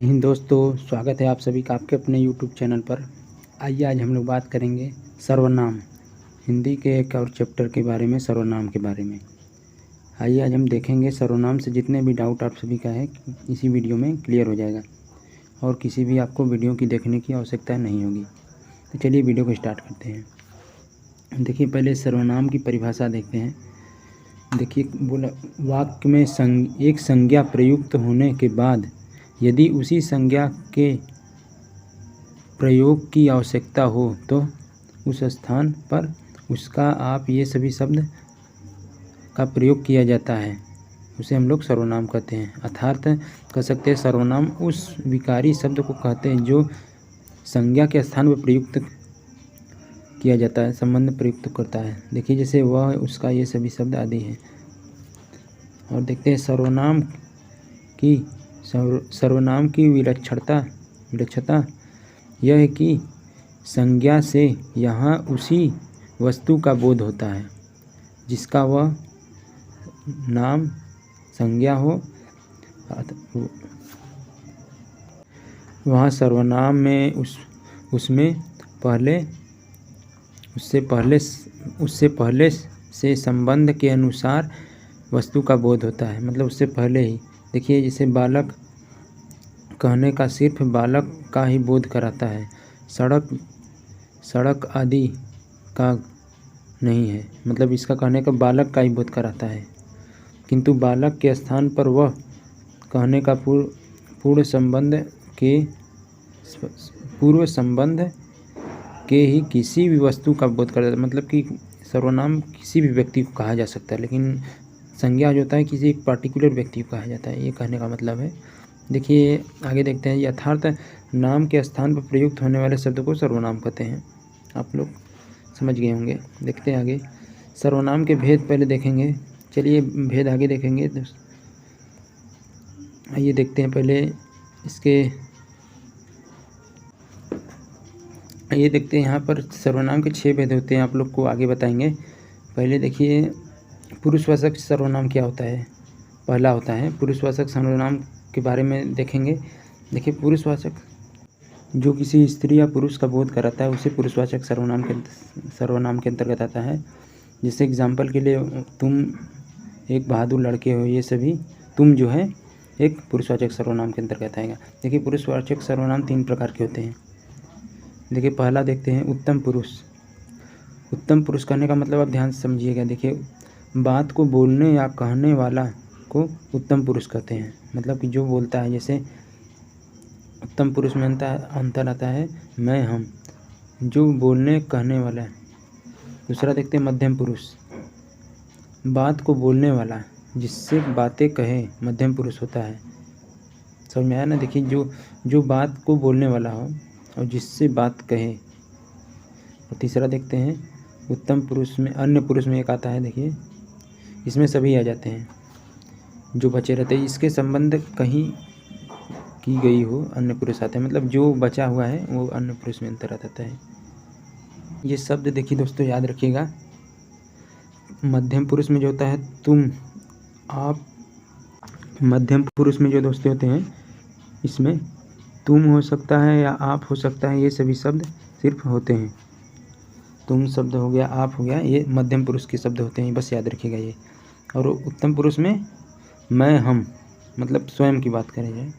दोस्तों, स्वागत है आप सभी का आपके अपने YouTube चैनल पर। आइए आज हम लोग बात करेंगे सर्वनाम, हिंदी के एक और चैप्टर के बारे में, सर्वनाम के बारे में। आइए आज हम देखेंगे सर्वनाम से जितने भी डाउट आप सभी का है इसी वीडियो में क्लियर हो जाएगा और किसी भी आपको वीडियो की देखने की आवश्यकता नहीं होगी। तो चलिए वीडियो को स्टार्ट करते हैं। देखिए, पहले सर्वनाम की परिभाषा देखते हैं। देखिए, बोला वाक्य में एक संज्ञा प्रयुक्त होने के बाद यदि उसी संज्ञा के प्रयोग की आवश्यकता हो तो उस स्थान पर उसका आप ये सभी शब्द का प्रयोग किया जाता है, उसे हम लोग सर्वनाम कहते हैं। अर्थात कह सकते हैं सर्वनाम उस विकारी शब्द को कहते हैं जो संज्ञा के स्थान पर प्रयुक्त किया जाता है, संबंध प्रयुक्त करता है। देखिए, जैसे वह, उसका, ये सभी शब्द आदि हैं। और देखते हैं सर्वनाम की विलक्षणता यह है कि संज्ञा से यहाँ उसी वस्तु का बोध होता है जिसका वह नाम संज्ञा हो। वहाँ सर्वनाम में उससे पहले से संबंध के अनुसार वस्तु का बोध होता है, मतलब उससे पहले ही। देखिए, जैसे बालक कहने का सिर्फ बालक का ही बोध कराता है, सड़क आदि का नहीं है, मतलब इसका कहने का बालक का ही बोध कराता है। किंतु बालक के स्थान पर वह कहने का पूर्व संबंध के ही किसी भी वस्तु का बोध कराता है। मतलब कि सर्वनाम किसी भी व्यक्ति को कहा जा सकता है, लेकिन संज्ञा जो होता है किसी एक पार्टिकुलर व्यक्ति को कहा जाता है, ये कहने का मतलब है। देखिए, आगे देखते हैं। यथार्थ नाम के स्थान पर प्रयुक्त होने वाले शब्द को सर्वनाम कहते हैं। आप लोग समझ गए होंगे। देखते हैं आगे। सर्वनाम के भेद पहले देखेंगे। चलिए भेद आगे देखेंगे। आइए देखते हैं पहले इसके। ये देखते हैं यहाँ पर सर्वनाम के 6 भेद होते हैं, आप लोग को आगे बताएंगे। पहले देखिए, पुरुषवाचक सर्वनाम क्या होता है। पहला होता है पुरुषवाचक सर्वनाम के बारे में देखेंगे। देखिए, पुरुषवाचक जो किसी स्त्री या पुरुष का बोध कराता है उसे पुरुषवाचक सर्वनाम के अंतर्गत आता है। जैसे एग्जाम्पल के लिए, तुम एक बहादुर लड़के हो, ये सभी तुम जो है एक पुरुषवाचक सर्वनाम के अंतर्गत आएगा। देखिए, पुरुषवाचक सर्वनाम 3 प्रकार के होते हैं। देखिए, पहला देखते हैं उत्तम पुरुष। उत्तम पुरुष कहने का मतलब आप ध्यान से समझिएगा। देखिए, बात को बोलने या कहने वाला को उत्तम पुरुष कहते हैं, मतलब कि जो बोलता है। जैसे उत्तम पुरुष में अंतर आता है मैं, हम, जो बोलने कहने वाला है। दूसरा देखते हैं मध्यम पुरुष। बात को बोलने वाला जिससे बातें कहे मध्यम पुरुष होता है। समझ में आया ना। देखिए, जो बात को बोलने वाला हो और जिससे बात कहे। और तीसरा देखते हैं उत्तम पुरुष में, अन्य पुरुष में एक आता है। देखिए, इसमें सभी आ जाते हैं जो बचे रहते हैं, इसके संबंध कहीं की गई हो, अन्य पुरुष आते हैं। मतलब जो बचा हुआ है वो अन्य पुरुष में अंतर आता है। ये शब्द देखिए दोस्तों, याद रखिएगा। मध्यम पुरुष में जो होता है तुम, आप। मध्यम पुरुष में जो दोस्तों होते हैं इसमें तुम हो सकता है या आप हो सकता है, ये सभी शब्द सिर्फ होते हैं। तुम शब्द हो गया, आप हो गया, ये मध्यम पुरुष के शब्द होते हैं, बस याद रखिएगा ये। और उत्तम पुरुष में मैं, हम, मतलब स्वयं की बात करें जाए,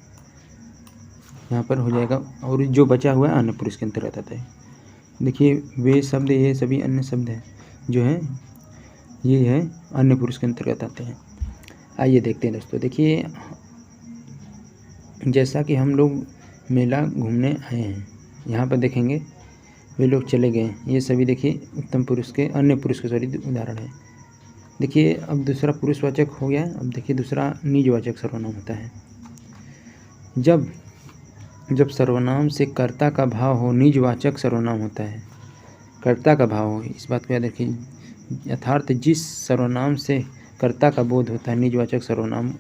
यहाँ पर हो जाएगा। और जो बचा हुआ है अन्य पुरुष के अंतर्गत आता है। देखिए, वे शब्द, ये सभी अन्य शब्द हैं जो हैं, ये है अन्य पुरुष के अंतर्गत आते हैं। आइए देखते हैं दोस्तों। देखिए, जैसा कि हम लोग मेला घूमने आए हैं, यहाँ पर देखेंगे वे लोग चले गए, ये सभी देखिए उत्तम पुरुष के, अन्य पुरुष के उदाहरण है। देखिए, अब दूसरा पुरुषवाचक हो गया। अब देखिए दूसरा निजवाचक सर्वनाम होता है। जब सर्वनाम से कर्ता का भाव हो, निजवाचक सर्वनाम होता है। कर्ता का भाव हो, इस बात को याद रखिए। यथार्थ जिस सर्वनाम से कर्ता का बोध होता है, निजवाचक सर्वनाम।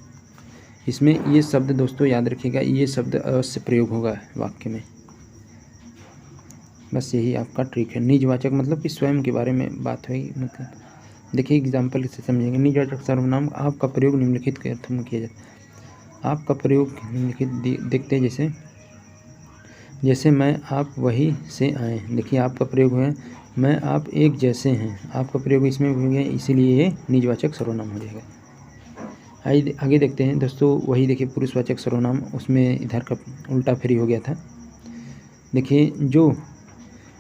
इसमें ये शब्द दोस्तों याद रखिएगा, ये शब्द अवश्य प्रयोग होगा वाक्य में। बस यही आपका ट्रिक है। निजवाचक मतलब कि स्वयं के बारे में बात हुई। मतलब देखिए एग्जाम्पल से समझेंगे। निजवाचक सर्वनाम आपका प्रयोग निम्नलिखित के अर्थ में किया जाता है। आप का प्रयोग देखते हैं, जैसे मैं आप वही से आए। देखिए आप का प्रयोग है मैं आप एक जैसे हैं, आपका प्रयोग इसमें भी है, इसीलिए ये निजवाचक सर्वनाम हो जाएगा। आगे देखते हैं दोस्तों, वही देखिए पुरुषवाचक सर्वनाम, उसमें इधर का उल्टा फेरी हो गया था। देखिए जो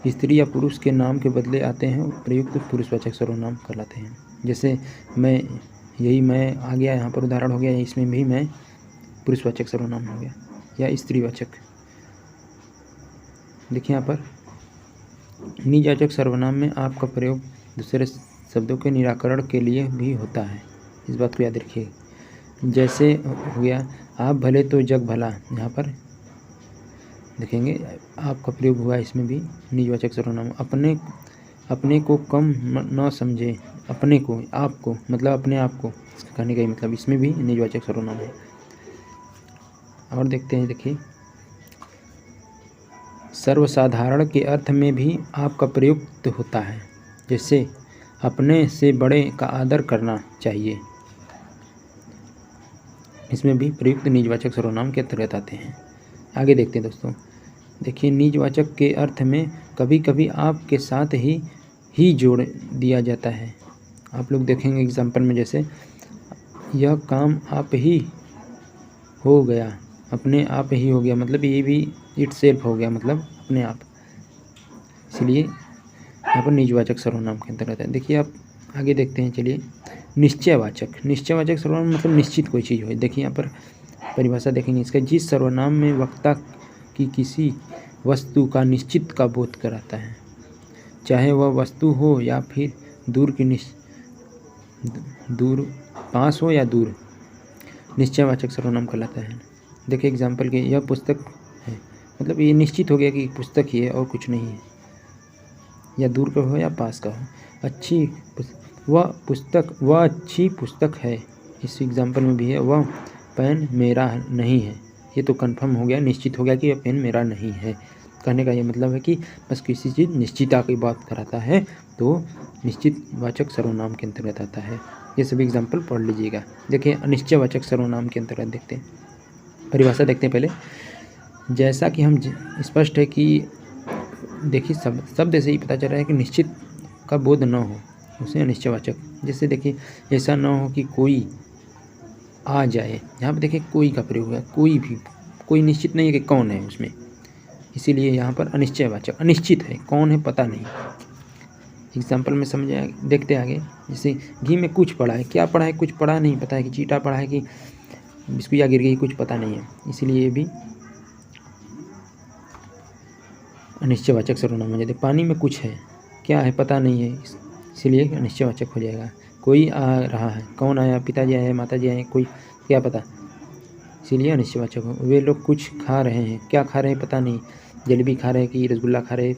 स्त्री या पुरुष के नाम के बदले आते हैं प्रयुक्त पुरुषवाचक सर्वनाम कहलाते हैं। जैसे मैं, यही मैं आ गया यहाँ पर उदाहरण हो गया, इसमें भी मैं पुरुषवाचक सर्वनाम हो गया या स्त्रीवाचक। देखिए यहाँ पर निजवाचक सर्वनाम में आपका प्रयोग दूसरे शब्दों के निराकरण के लिए भी होता है, इस बात को याद रखिए। जैसे हो गया आप भले तो जग भला, यहाँ पर देखेंगे आपका प्रयोग हुआ इसमें भी निजवाचक सर्वनाम। अपने को कम न समझे, अपने को, आपको मतलब अपने आप को कहने का ही मतलब, इसमें भी निजवाचक सर्वनाम है। और देखते हैं, देखिए सर्वसाधारण के अर्थ में भी आपका प्रयुक्त होता है। जैसे अपने से बड़े का आदर करना चाहिए, इसमें भी प्रयुक्त निजवाचक सर्वनाम के अंतर्गत आते हैं। आगे देखते हैं दोस्तों, देखिए निजवाचक के अर्थ में कभी कभी आप के साथ ही जोड़ दिया जाता है। आप लोग देखेंगे एग्जाम्पल में, जैसे यह काम आप ही हो गया, अपने आप ही हो गया, मतलब ये भी इट सेल्फ हो गया, मतलब अपने आप, इसलिए यहाँ पर निजवाचक सर्वनाम के अंतर्गत है। देखिए आप आगे देखते हैं, चलिए निश्चयवाचक सर्वनाम मतलब निश्चित कोई चीज़ हो। देखिए यहाँ पर परिभाषा देखेंगे इसका, जिस सर्वनाम में वक्ता की किसी वस्तु का निश्चित का बोध कराता है, चाहे वह वस्तु हो या फिर दूर पास हो या दूर, निश्चयवाचक सर्वनाम कहलाता है। देखिए एग्जाम्पल के, यह पुस्तक है, मतलब ये निश्चित हो गया कि पुस्तक ही है और कुछ नहीं है, या दूर का हो या पास का हो। वह अच्छी पुस्तक है, इस एग्जाम्पल में भी है। वह पेन मेरा नहीं है, ये तो कंफर्म हो गया, निश्चित हो गया कि यह पेन मेरा नहीं है। कहने का ये मतलब है कि बस किसी चीज़ निश्चितता की बात कराता है तो निश्चितवाचक सर्वनाम के अंतर्गत आता है। ये सभी एग्जाम्पल पढ़ लीजिएगा। देखिए अनिश्चयवाचक सर्वनाम के अंतर्गत देखते हैं, परिभाषा देखते हैं पहले। जैसा कि हम स्पष्ट है कि देखिए शब्द से ही पता चल रहा है कि निश्चित का बोध न हो, उसे अनिश्चयवाचक। जैसे देखिए ऐसा न हो कि कोई आ जाए, यहाँ पर देखिए कोई का प्रयोग हुआ, कोई निश्चित नहीं है कि कौन है उसमें, इसीलिए यहाँ पर अनिश्चयवाचक, अनिश्चित है, कौन है पता नहीं। एग्जाम्पल में समझ आए, देखते आगे। जैसे घी में कुछ पड़ा है, क्या पड़ा है, कुछ पड़ा नहीं पता है, कि चीटा पड़ा है कि बिस्कुटिया गिर गई, कुछ पता नहीं है, इसीलिए ये भी अनिश्चयवाचक सर्वनाम हो जाते। पानी में कुछ है, क्या है पता नहीं है, इसीलिए अनिश्चयवाचक हो जाएगा। कोई आ रहा है, कौन आया, पिताजी आए, माताजी आए, कोई क्या पता, इसीलिए अनिश्चयवाचक हो। वे लोग कुछ खा रहे हैं, क्या खा रहे हैं पता नहीं, जलेबी खा रहे हैं कि रसगुल्ला खा रहे हैं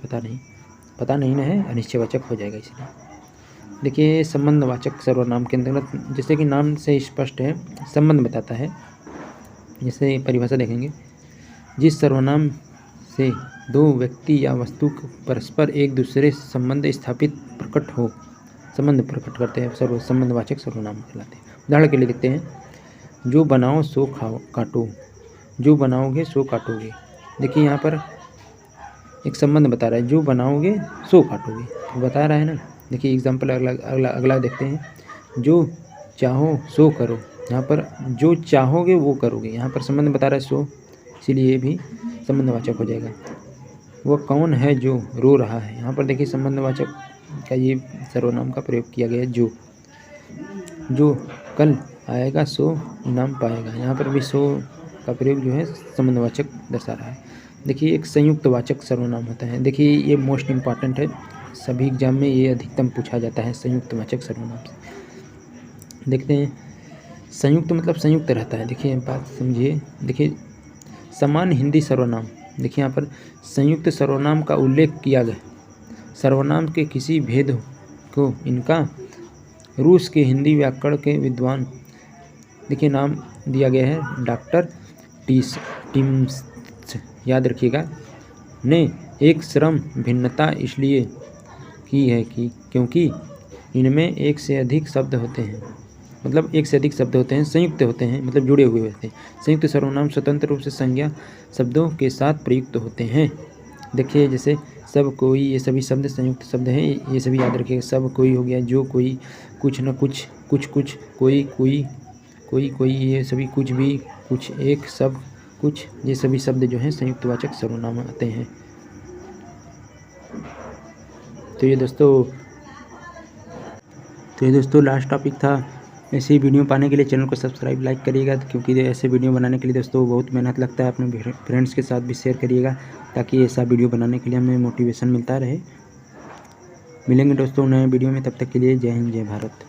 पता नहीं ना है, अनिश्चयवाचक हो जाएगा इसलिए। देखिए संबंधवाचक सर्वनाम के अंतर्गत, जैसे कि नाम से स्पष्ट है, संबंध बताता है। जैसे परिभाषा देखेंगे, जिस सर्वनाम से दो व्यक्ति या वस्तु परस्पर एक दूसरे संबंध स्थापित प्रकट हो, संबंध प्रकट करते हैं, संबंधवाचक सर्वनाम कहलाते हैं। उदाहरण के लिए देखते हैं, जो बनाओ सो काटो, जो बनाओगे सो काटोगे। देखिए यहाँ पर एक संबंध बता रहा है, जो बनाओगे सो काटोगे, तो बता रहा है ना। देखिए एग्जाम्पल अगला देखते हैं, जो चाहो सो करो, यहाँ पर जो चाहोगे वो करोगे, यहाँ पर संबंध बता रहा है सो, इसीलिए ये भी संबंधवाचक हो जाएगा। वह कौन है जो रो रहा है, यहाँ पर देखिए संबंधवाचक का ये सर्वनाम का प्रयोग किया गया है। जो कल आएगा सो इनाम पाएगा, यहाँ पर भी सो का प्रयोग जो है संबंधवाचक दर्शा रहा है। देखिए एक संयुक्तवाचक सर्वनाम होता है। देखिए ये मोस्ट इम्पॉर्टेंट है, सभी एग्जाम में ये अधिकतम पूछा जाता है संयुक्तवाचक सर्वनाम से। देखते हैं, संयुक्त मतलब संयुक्त रहता है। देखिए बात समझिए, देखिए समान हिंदी सर्वनाम, देखिए यहाँ पर संयुक्त सर्वनाम का उल्लेख किया गया। सर्वनाम के किसी भेद को इनका रूस के हिंदी व्याकरण के विद्वान, देखिए नाम दिया गया है डॉक्टर टिम्स, याद रखिएगा, ने एक श्रम भिन्नता इसलिए की है कि क्योंकि इनमें एक से अधिक शब्द होते हैं। मतलब एक से अधिक शब्द होते हैं, संयुक्त होते हैं, मतलब जुड़े हुए होते हैं। संयुक्त सर्वनाम स्वतंत्र रूप से संज्ञा शब्दों के साथ प्रयुक्त होते हैं। देखिए जैसे सब कोई, ये सभी शब्द संयुक्त शब्द हैं, ये सभी याद रखिएगा। सब कोई हो गया, जो कोई, कुछ न कुछ, कुछ कुछ, कोई कोई, कोई, ये सभी, कुछ भी, कुछ, एक, सब, कुछ, ये सभी शब्द जो हैं संयुक्तवाचक सर्वनाम आते हैं। तो ये दोस्तों लास्ट टॉपिक था। ऐसे ही वीडियो पाने के लिए चैनल को सब्सक्राइब, लाइक करिएगा, क्योंकि ऐसे वीडियो बनाने के लिए दोस्तों बहुत मेहनत लगता है। अपने फ्रेंड्स के साथ भी शेयर करिएगा, ताकि ऐसा वीडियो बनाने के लिए हमें मोटिवेशन मिलता रहे। मिलेंगे दोस्तों नए वीडियो में, तब तक के लिए जय हिंद, जय भारत।